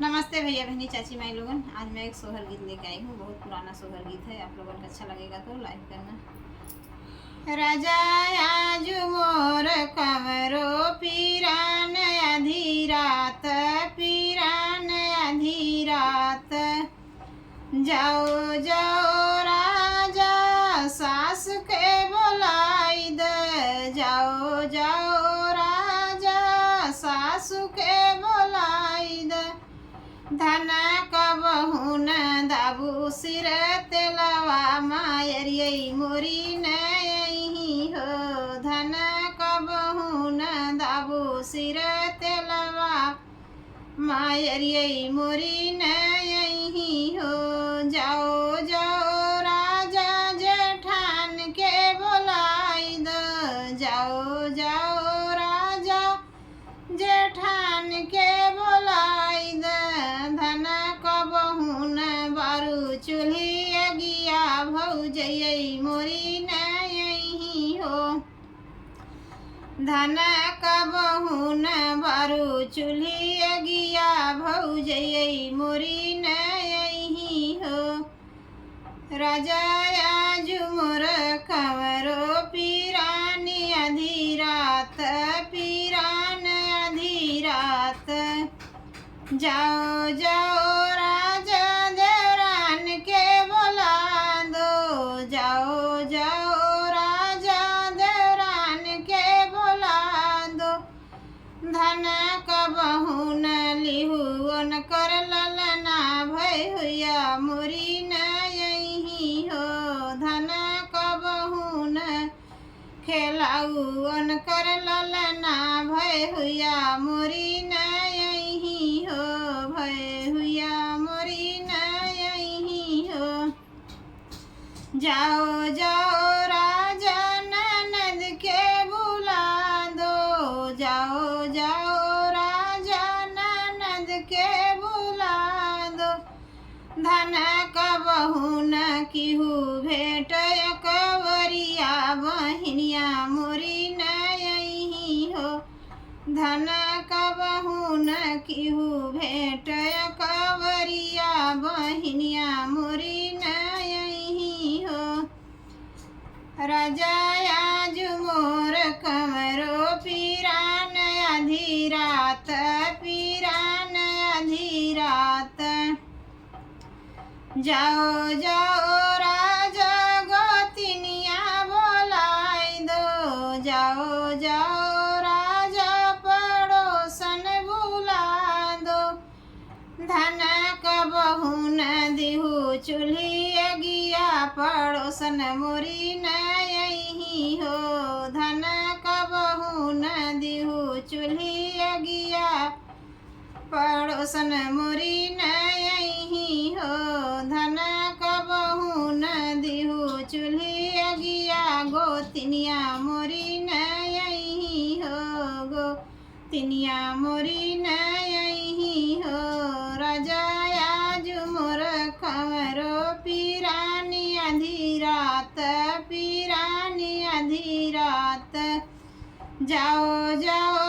नमस्ते भैया बहनी चाची माई लोगन। आज मैं एक सोहर गीत लेके आई हूँ। बहुत पुराना सोहर गीत है। आप लोगन को अच्छा लगेगा तो लाइक करना। राजा आज मोर कंवरो पीरान आधी रात, पीरान आधी रात। जाओ जाओ राजा सास के बोलाई दे, जाओ जाओ राजा सासु के बोलाई दे। धन कबहू न दाबू सिर तेलवा मायरियै मोरी नही हो। धन कबहू न दाबू सिर तेलवा मायरियै मोरी नही हो। जाओ जाओ राजा जेठान के बोलाई दो, जाओ जाओ राजा जेठान के बोलाई दे। धन कबहू न बारू चूल्ही अगिया भौजयै मोरी नही हो। धन कबहू न बारू चूल्ही अगिया भौजयै मोरी नही हो। राजा आज मोर कंवरो पीरानी आधी रात, पीरान आधी रात। जाओ जाओ राजा देवरान के बोला दो, जाओ जाओ राजा देवरान के बोला दो। धन कबहू न लिहू न कर ललना भय हुआ मोरी नही हो। धन कबहू न खेलाऊ न कर ललना भय हुआ मोरी नही हो, भय हुआ मोरी नही हो। जाओ जाओ राजा ननद के बुला दो, जाओ जाओ राजा ननद के बुला दो। धन कबहू न किहू भेट कवरिया बहिनिया मोरी नही हो। धन कबहू न किहू भेट कवरिया बहिनिया मोरी नही हो। राजा आज मोर कंवरो पीरान आधी रात, पीरान आधी रात। जाओ जाओ राजा गोतिनिया बोलाई दो, जाओ जाओ राजा पड़ोसन बुला दो। धन कबहू न दिहू चूल्ही अगिया पड़ोसन मोरी नही हो। धन कबहू न दिहू चूल्ही अगिया पड़ोसन मोरी नही हो। धन कबहू न दिहू चूल्ही अगिया गोतिनिया मोरी नही हो, गोतिनिया मोरी नही हो। राजा आज मोर कंवरो पीरानी आधी रात, पीरानी आधी रात। जाओ जाओ